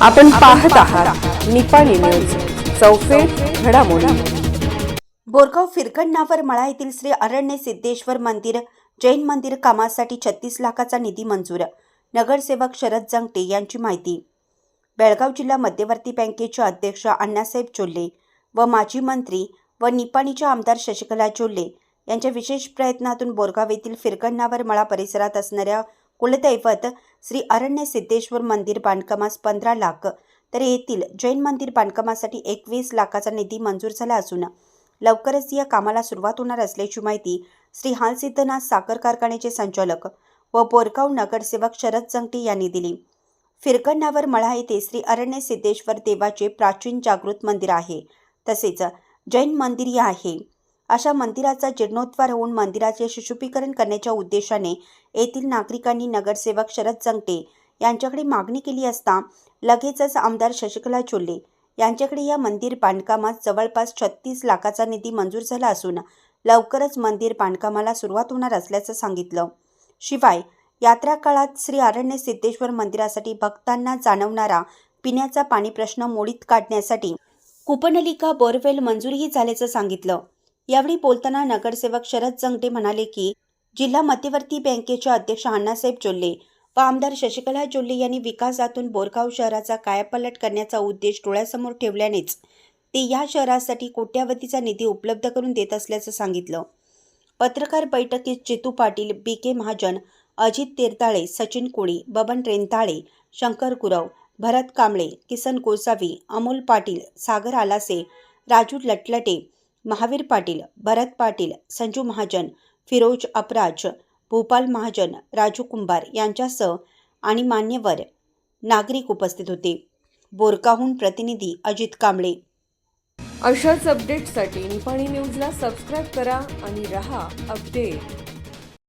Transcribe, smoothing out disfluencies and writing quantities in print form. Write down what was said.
आपण पाहत आहात निपाणी न्यूज, चौफेर घडामोडी। बोरगाव फिरकंडावर मळा येथील श्री अरण्य सिद्धेश्वर मंदिर जैन मंदिर कामासाठी 36 लाखाचा निधी मंजूर। नगरसेवक शरद जंगटे यांची माहिती। बेळगाव जिल्हा मध्यवर्ती बँकेचे अध्यक्ष अण्णासाहेब चोल्ले व माजी मंत्री व निपाणीच्या आमदार शशिकला चोल्ले यांच्या विशेष प्रयत्नातून बोरगाव येथील फिरकंडावर मळा परिसरात असणाऱ्या कुलदैवत श्री अरण्य सिद्धेश्वर मंदिर बांधकामास 15 लाख तर येथील जैन मंदिर बांधकामासाठी 21 लाखाचा निधी मंजूर झाला असून लवकरच या कामाला सुरुवात होणार असल्याची माहिती श्री हालसिद्धनाथ साखर कारखान्याचे संचालक व बोरगाव नगरसेवक शरद जंगटे यांनी दिली। फिरकंडावर मळा येथे श्री अरण्य सिद्धेश्वर देवाचे प्राचीन जागृत मंदिर आहे, तसेच जैन मंदिर आहे। अशा मंदिराचा जीर्णोद्धार होऊन मंदिराचे सुशोभीकरण करण्याच्या उद्देशाने येथील नागरिकांनी नगरसेवक शरद जंगटे यांच्याकडे मागणी केली असता लगेचच आमदार शशिकला चोल्ले यांच्याकडे या मंदिर बांधकामास जवळपास 36 लाखाचा निधी मंजूर झाला असून लवकरच मंदिर बांधकामाला सुरुवात होणार असल्याचं सांगितलं। शिवाय यात्रा काळात श्री अरण्य सिद्धेश्वर मंदिरासाठी भक्तांना जाणवणारा पिण्याचा पाणी प्रश्न मोडीत काढण्यासाठी कूपनलिका बोरवेल मंजूरही झाल्याचं सांगितलं। यावेळी बोलताना नगरसेवक शरद जंगटे म्हणाले की जिल्हा मध्यवर्ती बँकेचे अध्यक्ष अण्णासाहेब चोल्ले व आमदार शशिकला चोल्ले यांनी विकासातून बोरगाव शहराचा कायापालट करण्याचा उद्देश डोळ्यासमोर ठेवल्यानेच ते या शहरासाठी कोट्यावधीचा निधी उपलब्ध करून देत असल्याचं सांगितलं। पत्रकार बैठकीत जितू पाटील, बी.के. महाजन, अजित तेरताळे, सचिन कोळी, बबन रेंताळे, शंकर गुरव, भरत कांबळे, किसन गोसावी, अमोल पाटील, सागर आलासे, राजू लटलटे, महावीर पाटील, भरत पाटील, संजू महाजन, फिरोज अपराज, भूपाल महाजन, राजू कुंभार यांच्यासह आणि मान्यवर नागरिक उपस्थित होते। बोरगावहून प्रतिनिधी अजित कांबळे। अशाच अपडेट्ससाठी निपाणी न्यूजला सबस्क्राईब करा आणि रहा अपडेट।